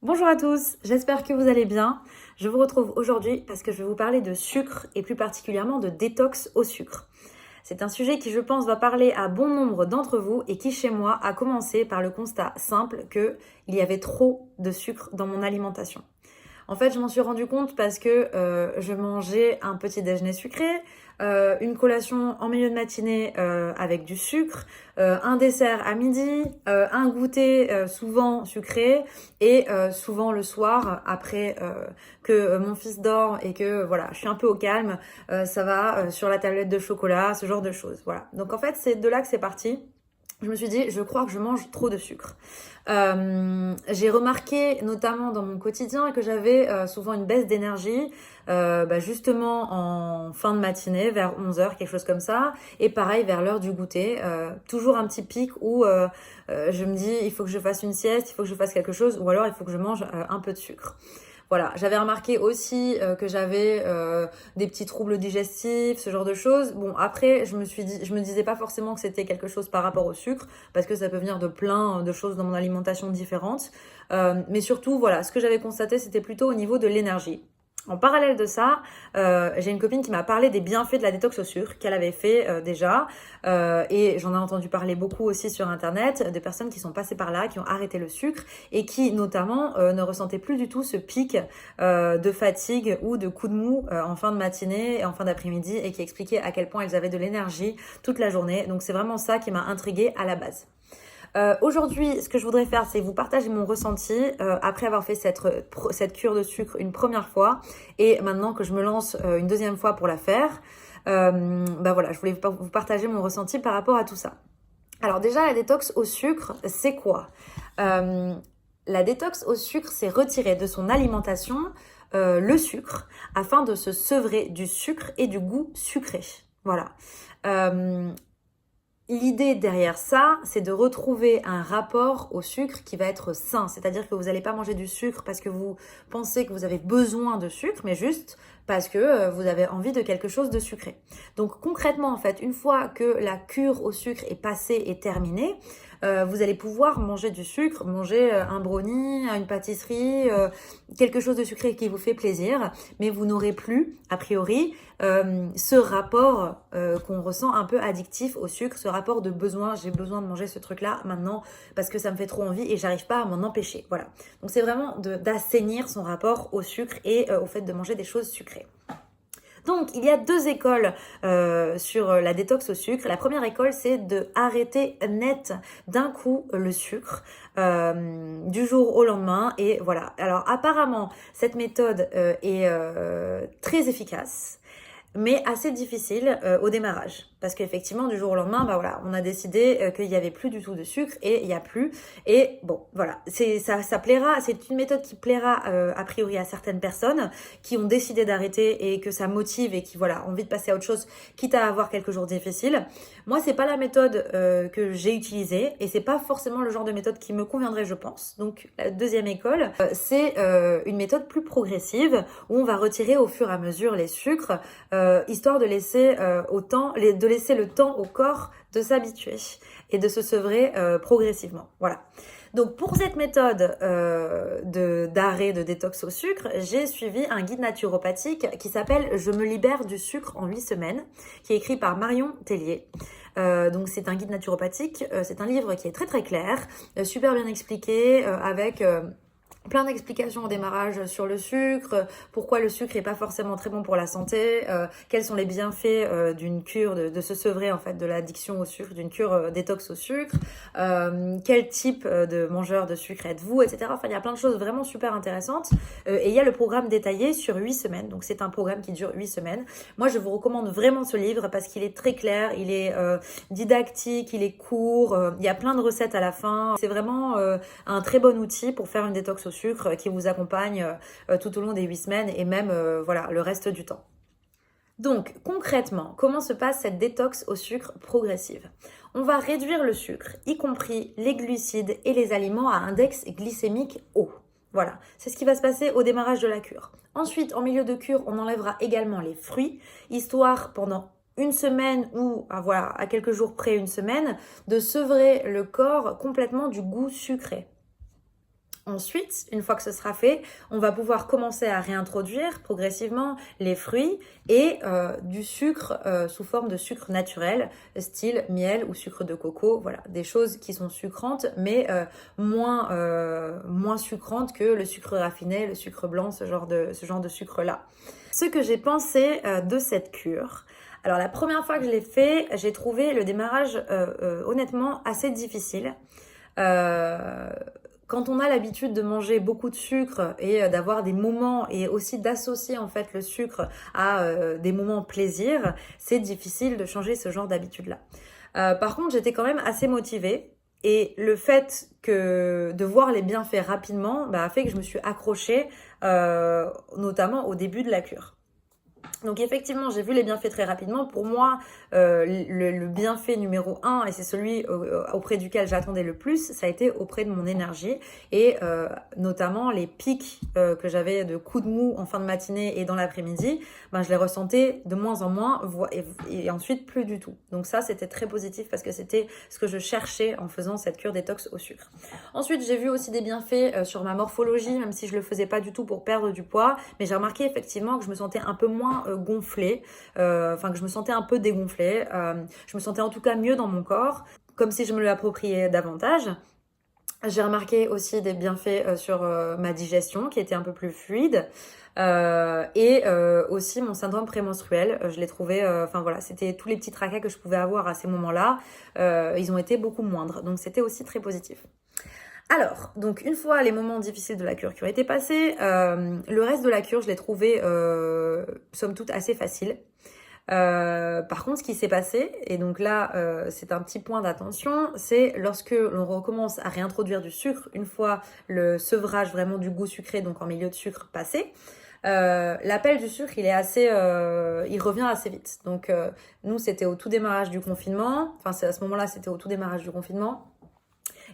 Bonjour à tous, j'espère que vous allez bien. Je vous retrouve aujourd'hui parce que je vais vous parler de sucre et plus particulièrement de détox au sucre. C'est un sujet qui, je pense, va parler à bon nombre d'entre vous et qui, chez moi, a commencé par le constat simple qu'il y avait trop de sucre dans mon alimentation. En fait, je m'en suis rendu compte parce que je mangeais un petit déjeuner sucré, une collation en milieu de matinée avec du sucre, un dessert à midi, un goûter souvent sucré et souvent le soir après que mon fils dort et que voilà, je suis un peu au calme, ça va sur la tablette de chocolat, ce genre de choses. Voilà. Donc en fait, c'est de là que c'est parti. Je me suis dit, je crois que je mange trop de sucre. J'ai remarqué notamment dans mon quotidien que j'avais souvent une baisse d'énergie, justement en fin de matinée, vers 11 h, quelque chose comme ça, et pareil vers l'heure du goûter, toujours un petit pic où je me dis il faut que je fasse une sieste, il faut que je fasse quelque chose, ou alors il faut que je mange un peu de sucre. Voilà, j'avais remarqué aussi que j'avais des petits troubles digestifs, ce genre de choses. Bon, après, je me disais pas forcément que c'était quelque chose par rapport au sucre, parce que ça peut venir de plein de choses dans mon alimentation différentes. Mais surtout, voilà, ce que j'avais constaté, c'était plutôt au niveau de l'énergie. En parallèle de ça, j'ai une copine qui m'a parlé des bienfaits de la détox au sucre qu'elle avait fait déjà. Et j'en ai entendu parler beaucoup aussi sur Internet, de personnes qui sont passées par là, qui ont arrêté le sucre et qui notamment ne ressentaient plus du tout ce pic de fatigue ou de coup de mou en fin de matinée et en fin d'après-midi et qui expliquaient à quel point elles avaient de l'énergie toute la journée. Donc c'est vraiment ça qui m'a intriguée à la base. Aujourd'hui, ce que je voudrais faire, c'est vous partager mon ressenti après avoir fait cette cure de sucre une première fois et maintenant que je me lance une deuxième fois pour la faire. Voilà, je voulais vous partager mon ressenti par rapport à tout ça. Alors déjà, la détox au sucre, c'est quoi? La détox au sucre, c'est retirer de son alimentation le sucre afin de se sevrer du sucre et du goût sucré. Voilà. L'idée derrière ça, c'est de retrouver un rapport au sucre qui va être sain. C'est-à-dire que vous n'allez pas manger du sucre parce que vous pensez que vous avez besoin de sucre, mais juste parce que vous avez envie de quelque chose de sucré. Donc concrètement, en fait, une fois que la cure au sucre est passée et terminée, vous allez pouvoir manger du sucre, manger un brownie, une pâtisserie, quelque chose de sucré qui vous fait plaisir, mais vous n'aurez plus, a priori, ce rapport qu'on ressent un peu addictif au sucre, ce rapport de besoin, j'ai besoin de manger ce truc-là maintenant parce que ça me fait trop envie et j'arrive pas à m'en empêcher. Voilà. Donc c'est vraiment d'assainir son rapport au sucre et au fait de manger des choses sucrées. Donc, il y a deux écoles sur la détox au sucre. La première école, c'est de arrêter net d'un coup le sucre du jour au lendemain. Et voilà. Alors, apparemment, cette méthode est très efficace, mais assez difficile au démarrage. Parce qu'effectivement, du jour au lendemain, on a décidé qu'il n'y avait plus du tout de sucre et il n'y a plus. Et bon, voilà, ça plaira, c'est une méthode qui plaira a priori à certaines personnes qui ont décidé d'arrêter et que ça motive et qui, voilà, ont envie de passer à autre chose, quitte à avoir quelques jours difficiles. Moi, c'est pas la méthode que j'ai utilisée et c'est pas forcément le genre de méthode qui me conviendrait, je pense. Donc, la deuxième école, c'est une méthode plus progressive où on va retirer au fur et à mesure les sucres, histoire de laisser laisser le temps au corps de s'habituer et de se sevrer progressivement. Voilà. Donc pour cette méthode d'arrêt de détox au sucre, j'ai suivi un guide naturopathique qui s'appelle Je me libère du sucre en 8 semaines, qui est écrit par Marion Tellier. Donc c'est un guide naturopathique, c'est un livre qui est très très clair, super bien expliqué, avec plein d'explications au démarrage sur le sucre, pourquoi le sucre est pas forcément très bon pour la santé, quels sont les bienfaits d'une cure, de se sevrer en fait de l'addiction au sucre, d'une cure détox au sucre, quel type de mangeur de sucre êtes-vous, etc. Enfin, il y a plein de choses vraiment super intéressantes. Et il y a le programme détaillé sur 8 semaines, donc c'est un programme qui dure 8 semaines. Moi, je vous recommande vraiment ce livre parce qu'il est très clair, il est didactique, il est court, il y a plein de recettes à la fin. C'est vraiment un très bon outil pour faire une détox au sucre qui vous accompagne tout au long des 8 semaines et même le reste du temps. Donc concrètement, comment se passe cette détox au sucre progressive? On va réduire le sucre, y compris les glucides et les aliments à index glycémique haut. Voilà, c'est ce qui va se passer au démarrage de la cure. Ensuite, en milieu de cure, on enlèvera également les fruits, histoire pendant une semaine ou à quelques jours près une semaine, de sevrer le corps complètement du goût sucré. Ensuite, une fois que ce sera fait, on va pouvoir commencer à réintroduire progressivement les fruits et du sucre sous forme de sucre naturel, style miel ou sucre de coco. Voilà, des choses qui sont sucrantes, mais moins sucrantes que le sucre raffiné, le sucre blanc, ce genre de sucre-là. Ce que j'ai pensé de cette cure. Alors la première fois que je l'ai fait, j'ai trouvé le démarrage honnêtement assez difficile. Quand on a l'habitude de manger beaucoup de sucre et d'avoir des moments et aussi d'associer en fait le sucre à des moments plaisir, c'est difficile de changer ce genre d'habitude-là. Par contre, j'étais quand même assez motivée et le fait de voir les bienfaits rapidement a fait que je me suis accrochée notamment au début de la cure. Donc effectivement, j'ai vu les bienfaits très rapidement. Pour moi, le bienfait numéro 1, et c'est celui auprès duquel j'attendais le plus, ça a été auprès de mon énergie et notamment les pics que j'avais de coups de mou en fin de matinée et dans l'après-midi, je les ressentais de moins en moins et ensuite plus du tout. Donc ça, c'était très positif parce que c'était ce que je cherchais en faisant cette cure détox au sucre. Ensuite, j'ai vu aussi des bienfaits sur ma morphologie, même si je le faisais pas du tout pour perdre du poids, mais j'ai remarqué effectivement que je me sentais un peu moins gonflée, que je me sentais un peu dégonflée, je me sentais en tout cas mieux dans mon corps, comme si je me l'appropriais davantage. J'ai remarqué aussi des bienfaits sur ma digestion qui était un peu plus fluide. Et aussi mon syndrome prémenstruel, je l'ai trouvé, c'était tous les petits tracas que je pouvais avoir à ces moments-là, ils ont été beaucoup moindres, donc c'était aussi très positif. Alors, donc une fois les moments difficiles de la cure qui ont été passés, le reste de la cure, je l'ai trouvé somme toute assez facile. Par contre, ce qui s'est passé, et donc là, c'est un petit point d'attention, c'est lorsque l'on recommence à réintroduire du sucre, une fois le sevrage vraiment du goût sucré, donc en milieu de sucre passé, l'appel du sucre, il revient assez vite. Donc, nous, c'était au tout démarrage du confinement, à ce moment-là, c'était au tout démarrage du confinement.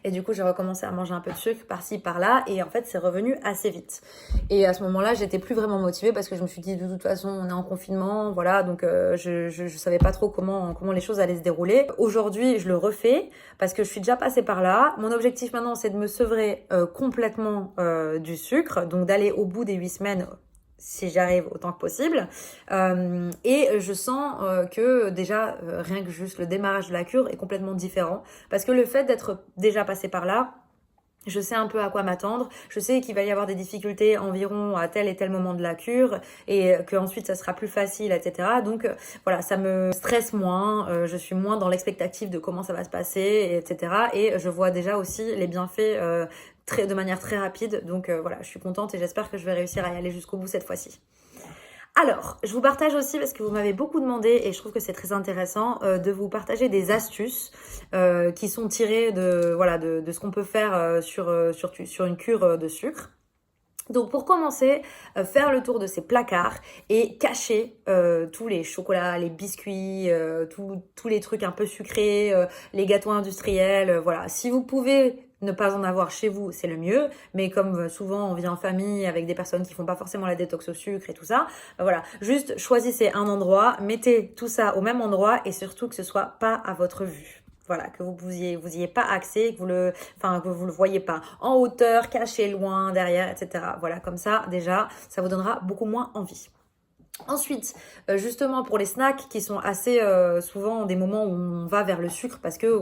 Et du coup, j'ai recommencé à manger un peu de sucre par-ci, par-là. Et en fait, c'est revenu assez vite. Et à ce moment-là, j'étais plus vraiment motivée parce que je me suis dit, de toute façon, on est en confinement. Voilà, donc je savais pas trop comment les choses allaient se dérouler. Aujourd'hui, je le refais parce que je suis déjà passée par là. Mon objectif maintenant, c'est de me sevrer complètement du sucre. Donc, d'aller au bout des 8 semaines si j'y arrive autant que possible. Et je sens que déjà, rien que juste le démarrage de la cure est complètement différent. Parce que le fait d'être déjà passé par là, je sais un peu à quoi m'attendre. Je sais qu'il va y avoir des difficultés environ à tel et tel moment de la cure et qu'ensuite ça sera plus facile, etc. Donc voilà, ça me stresse moins. Je suis moins dans l'expectative de comment ça va se passer, etc. Et je vois déjà aussi les bienfaits de manière très rapide. Donc voilà, je suis contente et j'espère que je vais réussir à y aller jusqu'au bout cette fois-ci. Alors, je vous partage aussi, parce que vous m'avez beaucoup demandé, et je trouve que c'est très intéressant, de vous partager des astuces qui sont tirées de ce qu'on peut faire sur une cure de sucre. Donc pour commencer, faire le tour de ces placards et cacher tous les chocolats, les biscuits, tous les trucs un peu sucrés, les gâteaux industriels, voilà. Si vous pouvez ne pas en avoir chez vous, c'est le mieux, mais comme souvent on vit en famille avec des personnes qui font pas forcément la détox au sucre et tout ça, voilà, juste choisissez un endroit, mettez tout ça au même endroit et surtout que ce soit pas à votre vue. Voilà, que vous y ayez pas accès, que vous le voyez pas en hauteur, caché loin, derrière, etc. Voilà, comme ça, déjà, ça vous donnera beaucoup moins envie. Ensuite, justement pour les snacks qui sont assez souvent des moments où on va vers le sucre parce que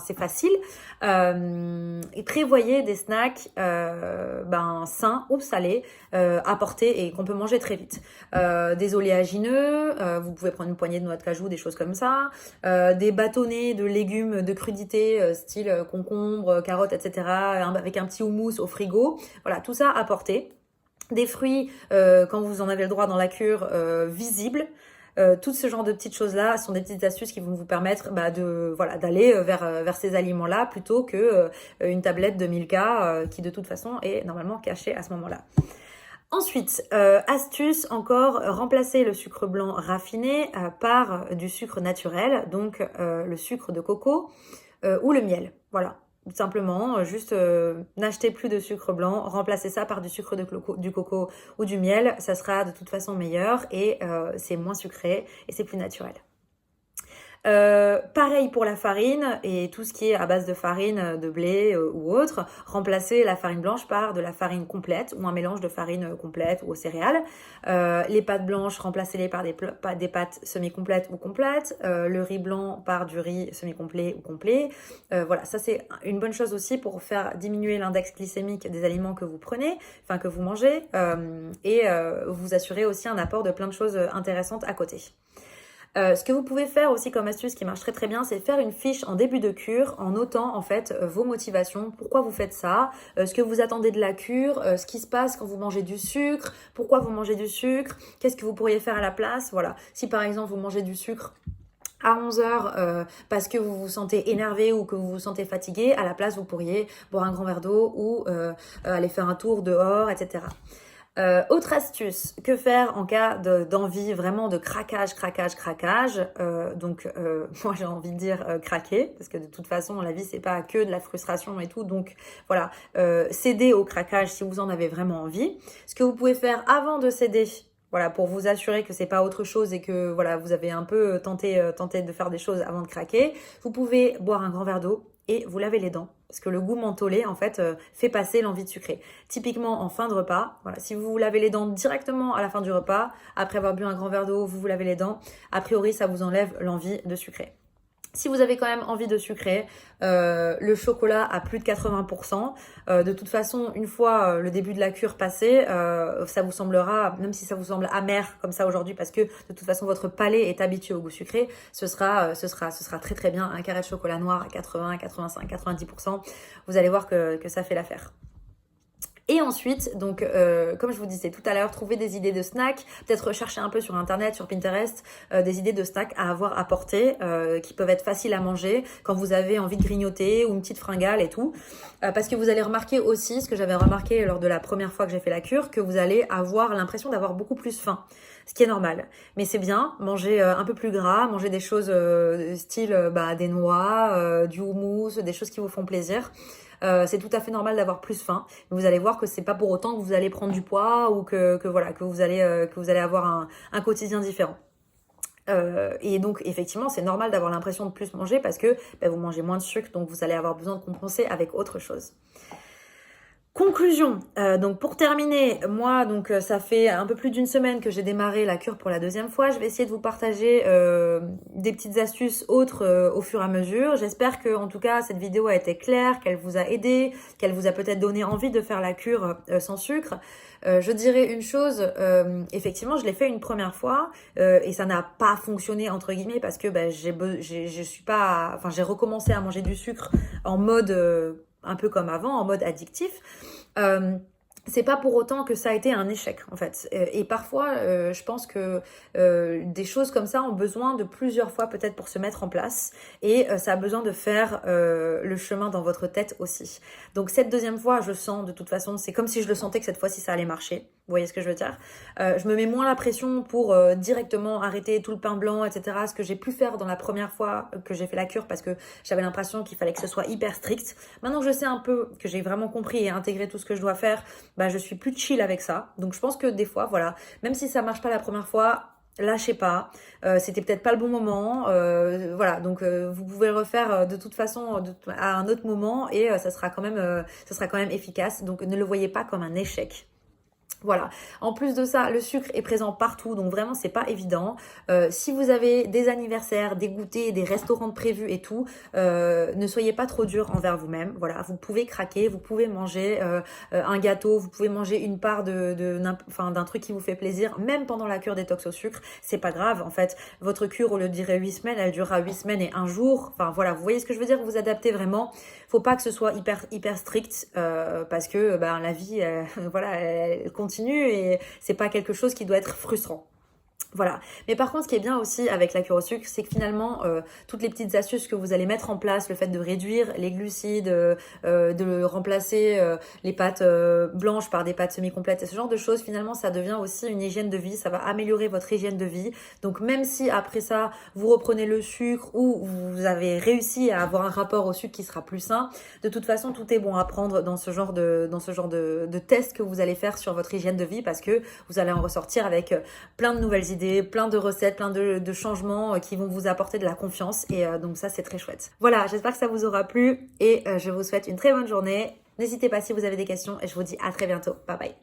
c'est facile, et prévoyez des snacks sains ou salés à porter et qu'on peut manger très vite. Des oléagineux, vous pouvez prendre une poignée de noix de cajou, des choses comme ça, des bâtonnets de légumes de crudité style concombre, carottes, etc. avec un petit houmous au frigo. Voilà, tout ça à porter. Des fruits, quand vous en avez le droit dans la cure, visibles. Tout ce genre de petites choses-là sont des petites astuces qui vont vous permettre d'aller vers ces aliments-là plutôt que une tablette de Milka qui de toute façon est normalement cachée à ce moment-là. Ensuite, astuce encore, remplacer le sucre blanc raffiné par du sucre naturel, donc le sucre de coco ou le miel. Voilà. Tout simplement, juste n'achetez plus de sucre blanc, remplacez ça par du sucre du coco ou du miel, ça sera de toute façon meilleur et c'est moins sucré et c'est plus naturel. Pareil pour la farine et tout ce qui est à base de farine de blé ou autre, remplacez la farine blanche par de la farine complète ou un mélange de farine complète ou aux céréales. Les pâtes blanches, remplacez-les par des pâtes semi-complètes ou complètes. Le riz blanc par du riz semi-complet ou complet. Voilà, ça c'est une bonne chose aussi pour faire diminuer l'index glycémique des aliments que vous prenez, enfin que vous mangez, et vous assurer aussi un apport de plein de choses intéressantes à côté. Ce que vous pouvez faire aussi comme astuce qui marche très très bien, c'est faire une fiche en début de cure en notant en fait vos motivations, pourquoi vous faites ça, ce que vous attendez de la cure, ce qui se passe quand vous mangez du sucre, pourquoi vous mangez du sucre, qu'est-ce que vous pourriez faire à la place, voilà. Si par exemple vous mangez du sucre à 11h parce que vous vous sentez énervé ou que vous vous sentez fatigué, à la place vous pourriez boire un grand verre d'eau ou aller faire un tour dehors, etc. Autre astuce, que faire en cas d'envie vraiment de craquage, moi j'ai envie de dire craquer, parce que de toute façon la vie c'est pas que de la frustration et tout, donc voilà, cédez au craquage si vous en avez vraiment envie. Ce que vous pouvez faire avant de céder, voilà, pour vous assurer que c'est pas autre chose et que voilà, vous avez un peu tenté de faire des choses avant de craquer, vous pouvez boire un grand verre d'eau et vous lavez les dents. Parce que le goût mentholé, en fait, fait passer l'envie de sucrer. Typiquement, en fin de repas, voilà, si vous vous lavez les dents directement à la fin du repas, après avoir bu un grand verre d'eau, vous vous lavez les dents, a priori, ça vous enlève l'envie de sucrer. Si vous avez quand même envie de sucrer, le chocolat à plus de 80%, de toute façon, une fois le début de la cure passé, ça vous semblera, même si ça vous semble amer comme ça aujourd'hui, parce que de toute façon votre palais est habitué au goût sucré, ce sera très très bien un carré de chocolat noir à 80, 85, 90%. Vous allez voir que ça fait l'affaire. Et ensuite, donc, comme je vous disais tout à l'heure, trouver des idées de snacks, peut-être rechercher un peu sur Internet, sur Pinterest, des idées de snacks à avoir à porter, qui peuvent être faciles à manger quand vous avez envie de grignoter ou une petite fringale et tout. Parce que vous allez remarquer aussi, ce que j'avais remarqué lors de la première fois que j'ai fait la cure, que vous allez avoir l'impression d'avoir beaucoup plus faim. Ce qui est normal. Mais c'est bien, manger un peu plus gras, manger des choses style des noix, du houmous, des choses qui vous font plaisir. C'est tout à fait normal d'avoir plus faim. Vous allez voir que c'est pas pour autant que vous allez prendre du poids ou que vous allez avoir un quotidien différent. Et donc effectivement c'est normal d'avoir l'impression de plus manger parce que vous mangez moins de sucre, donc vous allez avoir besoin de compenser avec autre chose. Conclusion, donc pour terminer, moi donc ça fait un peu plus d'une semaine que j'ai démarré la cure pour la deuxième fois. Je vais essayer de vous partager des petites astuces autres au fur et à mesure. J'espère que en tout cas cette vidéo a été claire, qu'elle vous a aidé, qu'elle vous a peut-être donné envie de faire la cure sans sucre. Je dirais une chose, effectivement je l'ai fait une première fois et ça n'a pas fonctionné entre guillemets parce que j'ai recommencé à manger du sucre en mode un peu comme avant, en mode addictif. C'est pas pour autant que ça a été un échec en fait. Et parfois, je pense que des choses comme ça ont besoin de plusieurs fois peut-être pour se mettre en place. Et ça a besoin de faire le chemin dans votre tête aussi. Donc cette deuxième fois, je sens de toute façon, c'est comme si je le sentais que cette fois-ci ça allait marcher. Vous voyez ce que je veux dire? Je me mets moins la pression pour directement arrêter tout le pain blanc, etc. Ce que j'ai pu faire dans la première fois que j'ai fait la cure parce que j'avais l'impression qu'il fallait que ce soit hyper strict. Maintenant que je sais un peu, que j'ai vraiment compris et intégré tout ce que je dois faire, je suis plus chill avec ça. Donc je pense que des fois, voilà, même si ça marche pas la première fois, lâchez pas, c'était peut-être pas le bon moment, voilà, donc vous pouvez le refaire de toute façon à un autre moment et ça sera quand même efficace. Donc ne le voyez pas comme un échec. Voilà. En plus de ça, le sucre est présent partout, donc vraiment c'est pas évident. Si vous avez des anniversaires, des goûters, des restaurants de prévus et tout, ne soyez pas trop dur envers vous-même. Voilà, vous pouvez craquer, vous pouvez manger un gâteau, vous pouvez manger une part d'un truc qui vous fait plaisir, même pendant la cure détox au sucre. C'est pas grave, en fait. Votre cure, au lieu de durer 8 semaines, elle durera 8 semaines et un jour. Enfin voilà, vous voyez ce que je veux dire, vous adaptez vraiment. Faut pas que ce soit hyper strict parce que la vie, elle continue et c'est pas quelque chose qui doit être frustrant. Voilà. Mais par contre, ce qui est bien aussi avec la cure au sucre, c'est que finalement, toutes les petites astuces que vous allez mettre en place, le fait de réduire les glucides, de remplacer les pâtes blanches par des pâtes semi-complètes et ce genre de choses, finalement, ça devient aussi une hygiène de vie. Ça va améliorer votre hygiène de vie. Donc, même si après ça, vous reprenez le sucre ou vous avez réussi à avoir un rapport au sucre qui sera plus sain, de toute façon, tout est bon à prendre dans ce genre de test que vous allez faire sur votre hygiène de vie parce que vous allez en ressortir avec plein de nouvelles idées d'idées, plein de recettes, plein de changements qui vont vous apporter de la confiance. Et donc ça, c'est très chouette. Voilà, j'espère que ça vous aura plu et je vous souhaite une très bonne journée. N'hésitez pas si vous avez des questions et je vous dis à très bientôt. Bye bye.